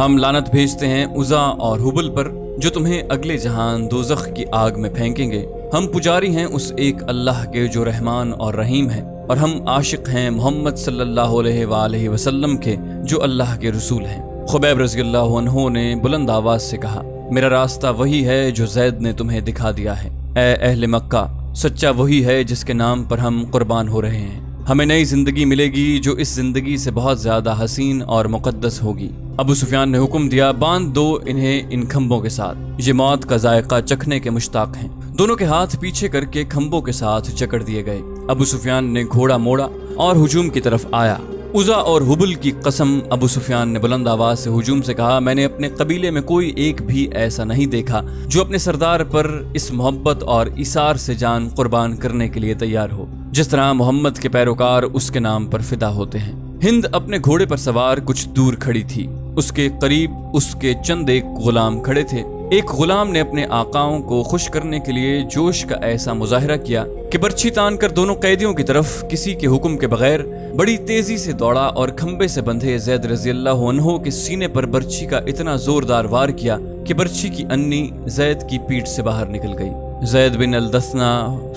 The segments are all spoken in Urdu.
ہم لعنت بھیجتے ہیں عزا اور حبل پر جو تمہیں اگلے جہان دوزخ کی آگ میں پھینکیں گے۔ ہم پجاری ہیں اس ایک اللہ کے جو رحمان اور رحیم ہے، اور ہم عاشق ہیں محمد صلی اللہ علیہ وآلہ وسلم کے جو اللہ کے رسول ہیں۔ خبیب رضی اللہ عنہ نے بلند آواز سے کہا، میرا راستہ وہی ہے جو زید نے تمہیں دکھا دیا ہے۔ اے اہل مکہ، سچا وہی ہے جس کے نام پر ہم قربان ہو رہے ہیں۔ ہمیں نئی زندگی ملے گی جو اس زندگی سے بہت زیادہ حسین اور مقدس ہوگی۔ ابو سفیان نے حکم دیا، باندھ دو انہیں ان کھمبوں کے ساتھ، یہ موت کا ذائقہ چکھنے کے مشتاق ہیں۔ دونوں کے ہاتھ پیچھے کر کے کھمبوں کے ساتھ جکڑ دیے گئے۔ ابو سفیان نے گھوڑا موڑا اور ہجوم کی طرف آیا۔ عزا اور حبل کی قسم، ابو سفیان نے بلند آواز سے ہجوم سے کہا، میں نے اپنے قبیلے میں کوئی ایک بھی ایسا نہیں دیکھا جو اپنے سردار پر اس محبت اور ایثار سے جان قربان کرنے کے لیے تیار ہو جس طرح محمد کے پیروکار اس کے نام پر فدا ہوتے ہیں۔ ہند اپنے گھوڑے پر سوار کچھ دور کھڑی تھی۔ اس کے قریب اس کے چند ایک غلام کھڑے تھے۔ ایک غلام نے اپنے آقاؤں کو خوش کرنے کے لیے جوش کا ایسا مظاہرہ کیا کہ برچھی تان کر دونوں قیدیوں کی طرف کسی کے حکم کے بغیر بڑی تیزی سے دوڑا اور کھمبے سے بندھے زید رضی اللہ عنہ کے سینے پر برچھی کا اتنا زوردار وار کیا کہ برچھی کی انی زید کی پیٹھ سے باہر نکل گئی۔ زید بن الدثنا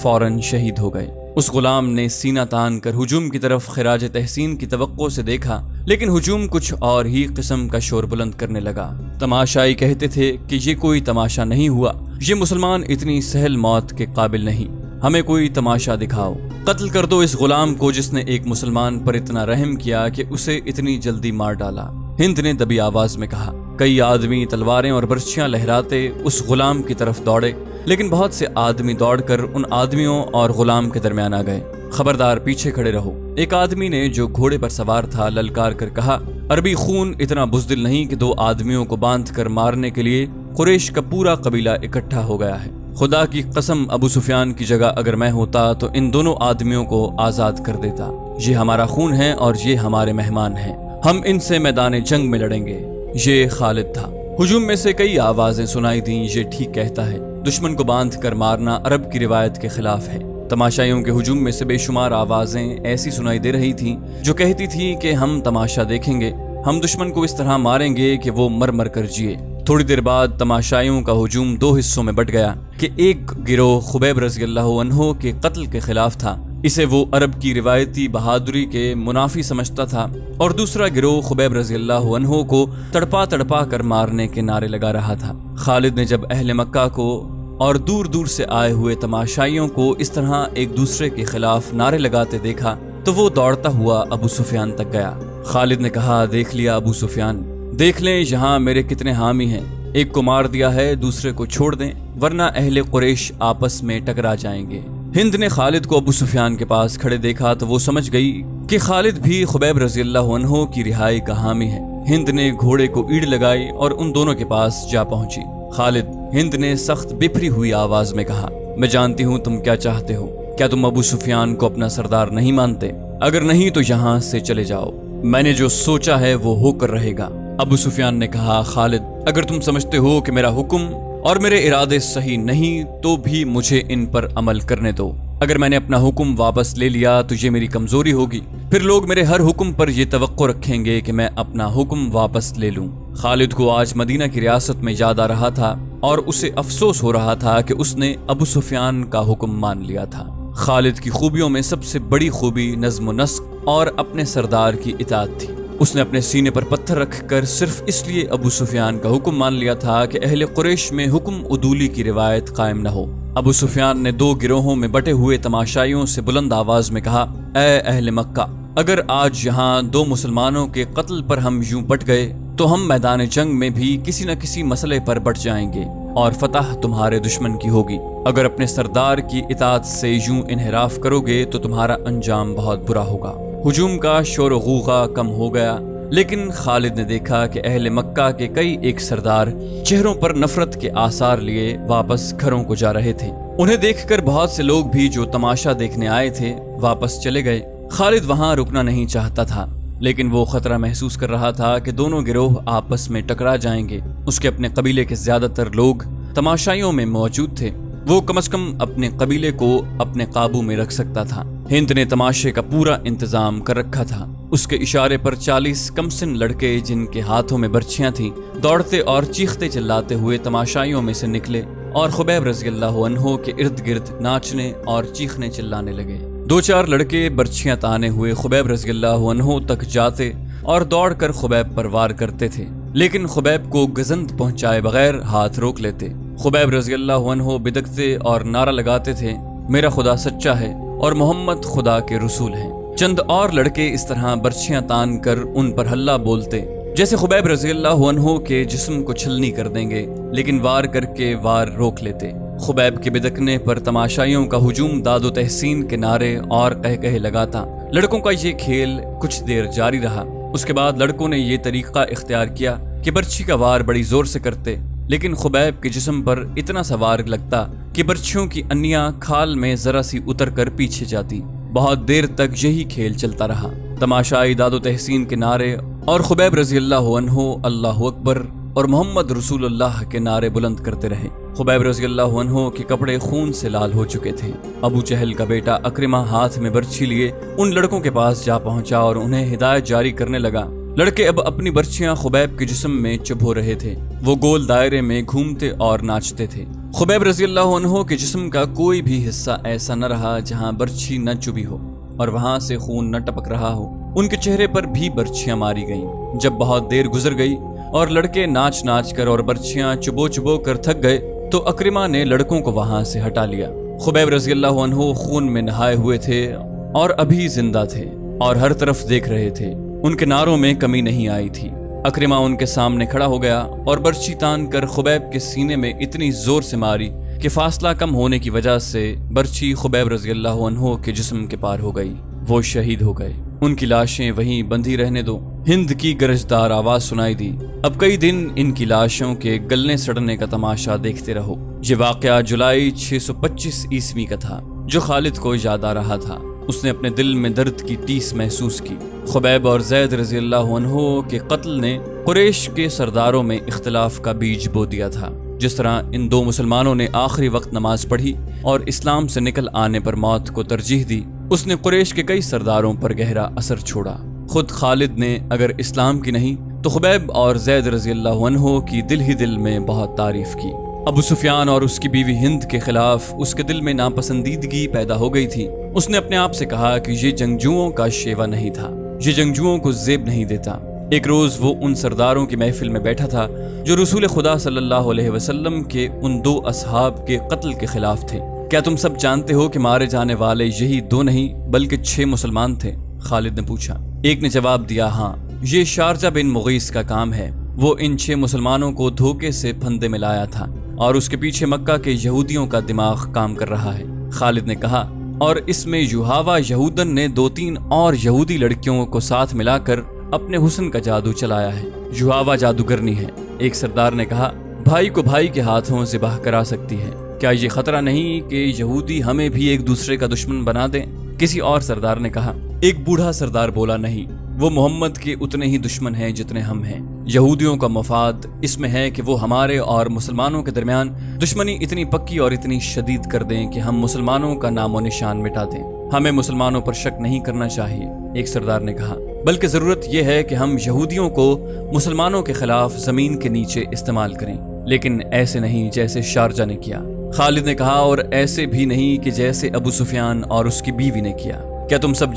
فوراً شہید ہو گئے۔ اس غلام نے سینہ تان کر ہجوم کی طرف خراج تحسین کی توقع سے دیکھا، لیکن ہجوم کچھ اور ہی قسم کا شور بلند کرنے لگا۔ تماشائی کہتے تھے کہ یہ کوئی تماشا نہیں ہوا، یہ مسلمان اتنی سہل موت کے قابل نہیں، ہمیں کوئی تماشا دکھاؤ۔ قتل کر دو اس غلام کو جس نے ایک مسلمان پر اتنا رحم کیا کہ اسے اتنی جلدی مار ڈالا۔ ہند نے دبی آواز میں کہا۔ کئی آدمی تلواریں اور برچھیاں لہراتے اس غلام کی طرف دوڑے، لیکن بہت سے آدمی دوڑ کر ان آدمیوں اور غلام کے درمیان آ گئے۔ خبردار، پیچھے کھڑے رہو۔ ایک آدمی نے جو گھوڑے پر سوار تھا للکار کر کہا، عربی خون اتنا بزدل نہیں کہ دو آدمیوں کو باندھ کر مارنے کے لیے قریش کا پورا قبیلہ اکٹھا ہو گیا ہے۔ خدا کی قسم، ابو سفیان کی جگہ اگر میں ہوتا تو ان دونوں آدمیوں کو آزاد کر دیتا۔ یہ ہمارا خون ہے اور یہ ہمارے مہمان ہیں، ہم ان سے میدان جنگ میں لڑیں گے۔ یہ خالد تھا۔ ہجوم میں سے کئی آوازیں سنائی دیں، یہ ٹھیک کہتا ہے، دشمن کو باندھ کر مارنا عرب کی روایت کے خلاف ہے۔ تماشائیوں کے ہجوم میں سے بے شمار آوازیں ایسی سنائی دے رہی تھیں جو کہتی تھی کہ ہم تماشا دیکھیں گے، ہم دشمن کو اس طرح ماریں گے کہ وہ مر مر کر جیے۔ تھوڑی دیر بعد تماشائیوں کا ہجوم دو حصوں میں بٹ گیا کہ ایک گروہ خبیب رضی اللہ عنہ کے قتل کے خلاف تھا، اسے وہ عرب کی روایتی بہادری کے منافی سمجھتا تھا، اور دوسرا گروہ خبیب رضی اللہ عنہ کو تڑپا تڑپا کر مارنے کے نعرے لگا رہا تھا۔ خالد نے جب اہل مکہ کو اور دور دور سے آئے ہوئے تماشائیوں کو اس طرح ایک دوسرے کے خلاف نعرے لگاتے دیکھا تو وہ دوڑتا ہوا ابو سفیان تک گیا۔ خالد نے کہا، دیکھ لیا ابو سفیان، دیکھ لیں یہاں میرے کتنے حامی ہیں، ایک کو مار دیا ہے دوسرے کو چھوڑ دیں ورنہ اہل قریش آپس میں ٹکرا جائیں گے۔ ہند نے خالد کو ابو سفیان کے پاس کھڑے دیکھا تو وہ سمجھ گئی کہ خالد بھی خبیب رضی اللہ عنہ کی رہائی کا حامی ہے۔ ہند نے گھوڑے کو ایڑ لگائی اور ان دونوں کے پاس جا پہنچی۔ خالد، ہند نے سخت بپھری ہوئی آواز میں کہا، میں جانتی ہوں تم کیا چاہتے ہو، کیا تم ابو سفیان کو اپنا سردار نہیں مانتے؟ اگر نہیں تو یہاں سے چلے جاؤ، میں نے جو سوچا ہے وہ ہو کر رہے گا۔ ابو سفیان نے کہا، خالد، اگر تم سمجھتے ہو کہ میرا حکم اور میرے ارادے صحیح نہیں تو بھی مجھے ان پر عمل کرنے دو۔ اگر میں نے اپنا حکم واپس لے لیا تو یہ میری کمزوری ہوگی، پھر لوگ میرے ہر حکم پر یہ توقع رکھیں گے کہ میں اپنا حکم واپس لے لوں۔ خالد کو آج مدینہ کی ریاست میں یاد آ رہا تھا اور اسے افسوس ہو رہا تھا کہ اس نے ابو سفیان کا حکم مان لیا تھا۔ خالد کی خوبیوں میں سب سے بڑی خوبی نظم و نسق اور اپنے سردار کی اطاعت تھی۔ اس نے اپنے سینے پر پتھر رکھ کر صرف اس لیے ابو سفیان کا حکم مان لیا تھا کہ اہل قریش میں حکم عدولی کی روایت قائم نہ ہو۔ ابو سفیان نے دو گروہوں میں بٹے ہوئے تماشائیوں سے بلند آواز میں کہا، اے اہل مکہ، اگر آج یہاں دو مسلمانوں کے قتل پر ہم یوں بٹ گئے تو ہم میدان جنگ میں بھی کسی نہ کسی مسئلے پر بٹ جائیں گے اور فتح تمہارے دشمن کی ہوگی۔ اگر اپنے سردار کی اطاعت سے یوں انحراف کرو گے تو تمہارا انجام بہت برا ہوگا۔ ہجوم کا شور و غوغا کم ہو گیا، لیکن خالد نے دیکھا کہ اہل مکہ کے کئی ایک سردار چہروں پر نفرت کے آثار لیے واپس گھروں کو جا رہے تھے۔ انہیں دیکھ کر بہت سے لوگ بھی جو تماشا دیکھنے آئے تھے واپس چلے گئے۔ خالد وہاں رکنا نہیں چاہتا تھا، لیکن وہ خطرہ محسوس کر رہا تھا کہ دونوں گروہ آپس میں ٹکرا جائیں گے۔ اس کے اپنے قبیلے کے زیادہ تر لوگ تماشائیوں میں موجود تھے، وہ کم از کم اپنے قبیلے کو اپنے قابو میں رکھ سکتا تھا۔ ہند نے تماشے کا پورا انتظام کر رکھا تھا۔ اس کے اشارے پر 40 کمسن لڑکے جن کے ہاتھوں میں برچھیاں تھیں دوڑتے اور چیختے چلاتے ہوئے تماشائیوں میں سے نکلے اور خبیب رضی اللہ عنہ کے ارد گرد ناچنے اور چیخنے چلانے لگے۔ 2-4 لڑکے برچھیاں تانے ہوئے خبیب رضی اللہ عنہ تک جاتے اور دوڑ کر خبیب پر وار کرتے تھے، لیکن خبیب کو گزند پہنچائے بغیر ہاتھ روک لیتے۔ خبیب رضی اللہ عنہ بدکتے اور نعرہ لگاتے تھے، میرا خدا سچا ہے اور محمد خدا کے رسول ہیں۔ چند اور لڑکے اس طرح برچھیاں تان کر ان پر ہلہ بولتے جیسے خبیب رضی اللہ عنہ کے جسم کو چھلنی کر دیں گے، لیکن وار کر کے وار روک لیتے۔ خبیب کے بدکنے پر تماشائیوں کا ہجوم داد و تحسین کے نعرے اور قہقہے لگاتا۔ لڑکوں کا یہ کھیل کچھ دیر جاری رہا۔ اس کے بعد لڑکوں نے یہ طریقہ اختیار کیا کہ برچھی کا وار بڑی زور سے کرتے، لیکن خبیب کے جسم پر اتنا سا وار لگتا کہ برچھیوں کی انیاں کھال میں ذرا سی اتر کر پیچھے جاتی۔ بہت دیر تک یہی کھیل چلتا رہا۔ تماشائی داد و تحسین کے نعرے اور خبیب رضی اللہ عنہ اللہ اکبر اور محمد رسول اللہ کے نعرے بلند کرتے رہے۔ خبیب رضی اللہ عنہ کے کپڑے خون سے لال ہو چکے تھے۔ ابو جہل کا بیٹا اکرمہ ہاتھ میں برچھی لیے ان لڑکوں کے پاس جا پہنچا اور انہیں ہدایت جاری کرنے لگا۔ لڑکے اب اپنی برچھیاں خبیب کے جسم میں چبھو رہے تھے۔ وہ گول دائرے میں گھومتے اور ناچتے تھے۔ خبیب رضی اللہ عنہ کے جسم کا کوئی بھی حصہ ایسا نہ رہا جہاں برچھی نہ چبھی ہو اور وہاں سے خون نہ ٹپک رہا ہو۔ ان کے چہرے پر بھی برچھیاں ماری گئیں۔ جب بہت دیر گزر گئی اور لڑکے ناچ ناچ کر اور برچھیاں چبو چبو کر تھک گئے تو اکرمہ نے لڑکوں کو وہاں سے ہٹا لیا۔ خبیب رضی اللہ عنہ خون میں نہائے ہوئے تھے اور ابھی زندہ تھے اور ہر طرف دیکھ رہے تھے۔ ان کے نعروں میں کمی نہیں آئی تھی۔ اکرمہ ان کے سامنے کھڑا ہو گیا اور برچھی تان کر خبیب کے سینے میں اتنی زور سے ماری کہ فاصلہ کم ہونے کی وجہ سے برچھی خبیب رضی اللہ عنہ کے جسم کے پار ہو گئی۔ وہ شہید ہو گئے۔ ان کی لاشیں وہیں بندھی رہنے دو۔ ہند کی گرجدار آواز سنائی دی، اب کئی دن ان کی لاشوں کے گلنے سڑنے کا تماشا دیکھتے رہو۔ یہ واقعہ جولائی 625 عیسوی کا تھا جو خالد کو یاد آ رہا تھا۔ اس نے اپنے دل میں درد کی ٹیس محسوس کی۔ خبیب اور زید رضی اللہ عنہ کے قتل نے قریش کے سرداروں میں اختلاف کا بیج بو دیا تھا۔ جس طرح ان دو مسلمانوں نے آخری وقت نماز پڑھی اور اسلام سے نکل آنے پر موت کو ترجیح دی، اس نے قریش کے کئی سرداروں پر گہرا اثر چھوڑا۔ خود خالد نے اگر اسلام کی نہیں تو خبیب اور زید رضی اللہ عنہ کی دل ہی دل میں بہت تعریف کی۔ ابو سفیان اور اس کی بیوی ہند کے خلاف اس کے دل میں ناپسندیدگی پیدا ہو گئی تھی۔ اس نے اپنے آپ سے کہا کہ یہ جنگجوؤں کا شیوا نہیں تھا، یہ جنگجوؤں کو زیب نہیں دیتا۔ ایک روز وہ ان سرداروں کی محفل میں بیٹھا تھا جو رسول خدا صلی اللہ علیہ وسلم کے ان 2 اصحاب کے قتل کے خلاف تھے۔ کیا تم سب جانتے ہو کہ مارے جانے والے یہی 2 نہیں بلکہ 6 مسلمان تھے؟ خالد نے پوچھا۔ ایک نے جواب دیا، ہاں، یہ شارجہ بن مغیث کا کام ہے۔ وہ ان 6 مسلمانوں کو دھوکے سے پھندے میں لایا تھا اور اس کے پیچھے مکہ کے یہودیوں کا دماغ کام کر رہا ہے۔ خالد نے کہا، اور اس میں یوہاوا یہودن نے 2-3 اور یہودی لڑکیوں کو ساتھ ملا کر اپنے حسن کا جادو چلایا ہے۔ یوہاوا جادوگرنی ہے۔ ایک سردار نے کہا، بھائی کو بھائی کے ہاتھوں ذبح کرا سکتی ہے، کیا یہ خطرہ نہیں کہ یہودی ہمیں بھی ایک دوسرے کا دشمن بنا دیں؟ کسی اور سردار نے کہا۔ ایک بوڑھا سردار بولا، نہیں، وہ محمد کے اتنے ہی دشمن ہیں جتنے ہم ہیں۔ یہودیوں کا مفاد اس میں ہے کہ وہ ہمارے اور مسلمانوں کے درمیان دشمنی اتنی پکی اور اتنی شدید کر دیں کہ ہم مسلمانوں کا نام و نشان مٹا دیں۔ ہمیں مسلمانوں پر شک نہیں کرنا چاہیے، ایک سردار نے کہا، بلکہ ضرورت یہ ہے کہ ہم یہودیوں کو مسلمانوں کے خلاف زمین کے نیچے استعمال کریں، لیکن ایسے نہیں جیسے شارجہ نے کیا۔ خالد نے کہا، اور ایسے بھی نہیں کہ جیسے ابو سفیان اور اس کی بیوی نے کیا۔ کیا تم سب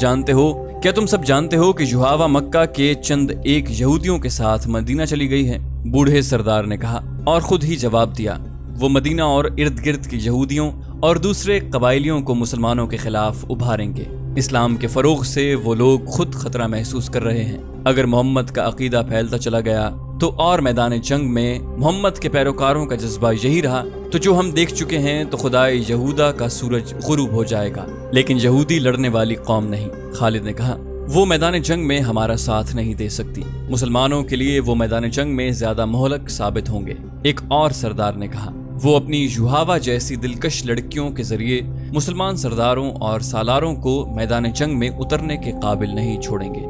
جانتے ہو کہ یوہاوا مکہ کے چند ایک یہودیوں کے ساتھ مدینہ چلی گئی ہے؟ بوڑھے سردار نے کہا اور خود ہی جواب دیا، وہ مدینہ اور ارد گرد کے یہودیوں اور دوسرے قبائلیوں کو مسلمانوں کے خلاف ابھاریں گے۔ اسلام کے فروغ سے وہ لوگ خود خطرہ محسوس کر رہے ہیں۔ اگر محمد کا عقیدہ پھیلتا چلا گیا تو اور میدان جنگ میں محمد کے پیروکاروں کا جذبہ یہی رہا تو جو ہم دیکھ چکے ہیں تو خدائے یہودا کا سورج غروب ہو جائے گا، لیکن یہودی لڑنے والی قوم نہیں۔ خالد نے کہا، وہ میدان جنگ میں ہمارا ساتھ نہیں دے سکتی، مسلمانوں کے لیے وہ میدان جنگ میں زیادہ مہلک ثابت ہوں گے۔ ایک اور سردار نے کہا، وہ اپنی یوہاوا جیسی دلکش لڑکیوں کے ذریعے مسلمان سرداروں اور سالاروں کو میدان جنگ میں اترنے کے قابل نہیں چھوڑیں گے۔